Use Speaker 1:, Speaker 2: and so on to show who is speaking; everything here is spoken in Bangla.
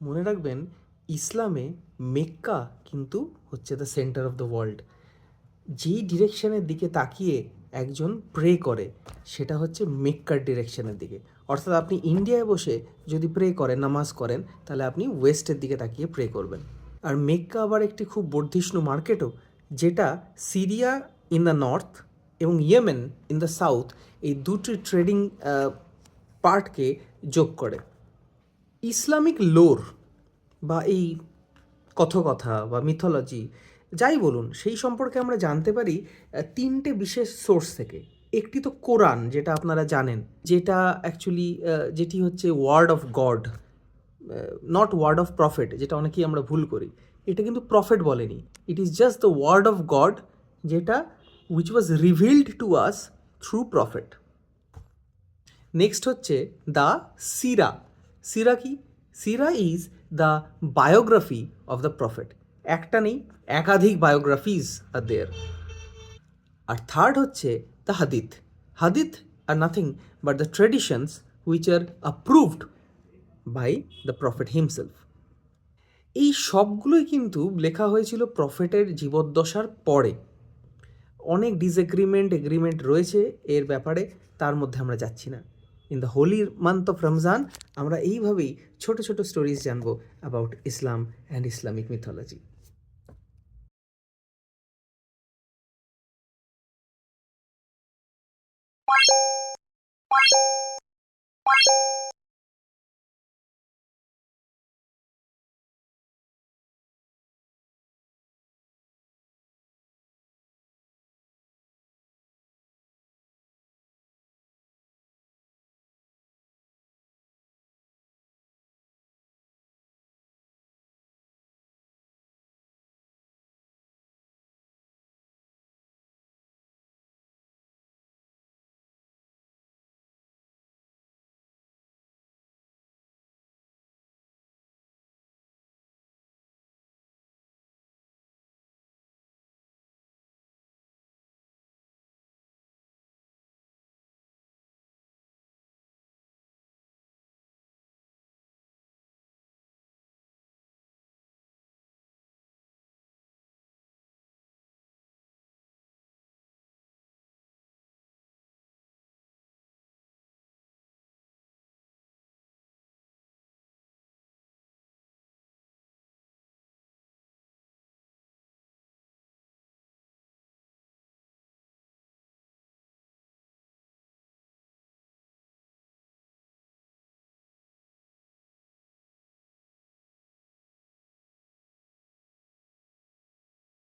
Speaker 1: মনে রাখবেন, ইসলামে মেক্কা কিন্তু হচ্ছে the centre of the world. যেই ডিরেকশনের দিকে তাকিয়ে একজন প্রে করে সেটা হচ্ছে মেক্কার ডিরেকশনের দিকে। অর্থাৎ আপনি ইন্ডিয়ায় বসে যদি প্রে করেন, নামাজ করেন, তাহলে আপনি ওয়েস্টের দিকে তাকিয়ে প্রে করবেন। আর মেক্কা আবার একটি খুব বর্ধিষ্ণু মার্কেটও, যেটা সিরিয়া ইন দ্য নর্থ এবং ইয়েমেন ইন দ্য সাউথ, এই দুটি ট্রেডিং পার্টকে যোগ করে। ইসলামিক লোর বা এই কথকথা বা মিথোলজি যাই বলুন, সেই সম্পর্কে আমরা জানতে পারি তিনটে বিশেষ সোর্স থেকে। একটি তো কোরআন, যেটা আপনারা জানেন, যেটা অ্যাকচুয়ালি যেটি হচ্ছে word of God, not word of prophet, যেটা অনেকেই আমরা ভুল করি। এটা কিন্তু প্রফেট বলেনি, it is just the word of God, যেটা which was revealed to us through prophet. Next হচ্ছে দ্য সিরা। সিরা কি? সিরা is the biography of the prophet. একটা নেই, একাধিক বায়োগ্রাফিজ আর দেয়ার। আর থার্ড হচ্ছে দ্য হাদিথ। হাদিথ are nothing but the traditions which are approved by the prophet himself. এই সবগুলোই কিন্তু লেখা হয়েছিল প্রফেটের জীবদ্দশার পরে। অনেক এগ্রিমেন্ট রয়েছে এর ব্যাপারে, তার মধ্যে আমরা যাচ্ছি না। In the Holi month of Ramzan আমরা এইভাবেই ছোট ছোট স্টোরিজ জানবো about Islam and Islamic mythology.